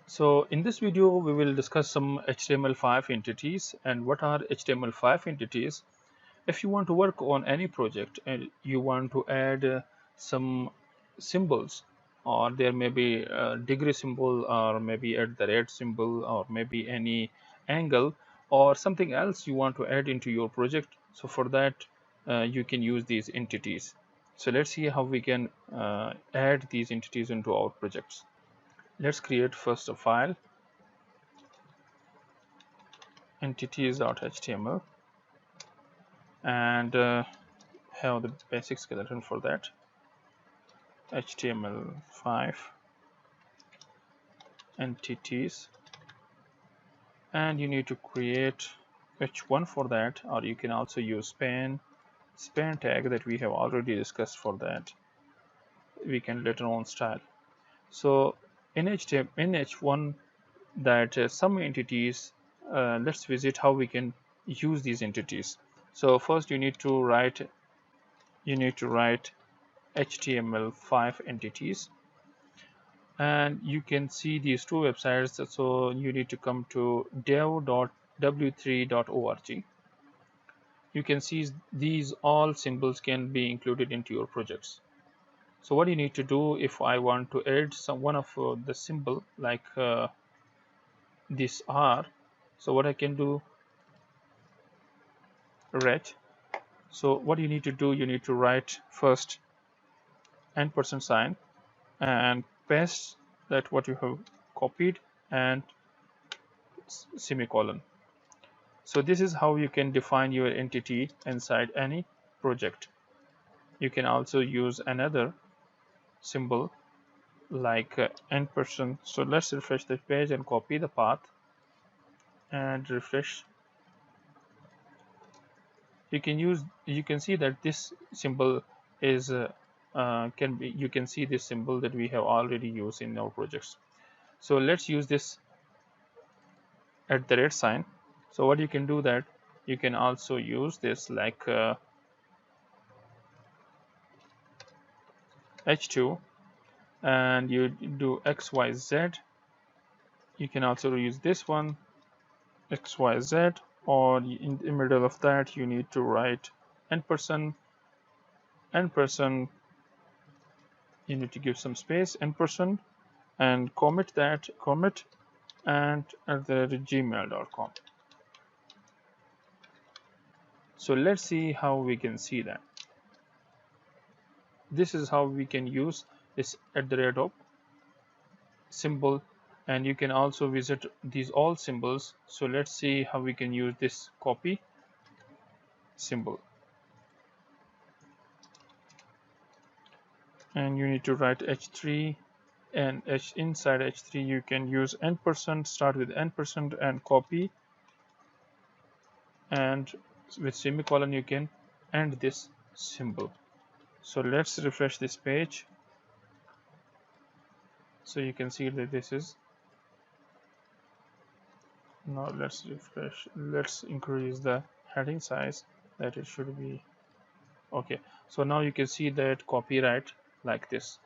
So in this video, we will discuss some HTML5 entities and what are HTML5 entities. If you want to work on any project and you want to add some symbols, or there may be a degree symbol, or maybe at the @ symbol, or maybe any angle or something else you want to add into your project. So for that, you can use these entities. So let's see how we can add these entities into our projects. Let's create first a file, entities.html, and have the basic skeleton for that. HTML5 entities, and you need to create h1 for that, or you can also use span tag that we have already discussed. For that we can later on style. So in h1 that some entities, let's visit how we can use these entities. So first you need to write HTML5 entities, and you can see these two websites. So you need to come to dev.w3.org. You can see these all symbols can be included into your projects. So what you need to do, if I want to add one of the symbol like this R, so what I can do, ret. So what you need to do, you need to write first $sign and paste that what you have copied and semicolon. So this is how you can define your entity inside any project. You can also use another symbol like %. So let's refresh the page and copy the path and refresh. You can see that this symbol is you can see this symbol that we have already used in our projects. So let's use this @ sign. So what you can do, that you can also use this like h2, and you do XYZ. You can also use this one XYZ, or in the middle of that you need to write %. You need to give some space, %, and commit and at the gmail.com. So let's see how we can see that. This is how we can use this @ symbol, and you can also visit these all symbols. So let's see how we can use this copy symbol, and you need to write h3, and inside h3 you can use %, start with %, and copy, and with semicolon you can end this symbol. So let's refresh this page. So you can see that this is, now let's refresh, let's increase the heading size, that it should be okay. So now you can see that copyright like this.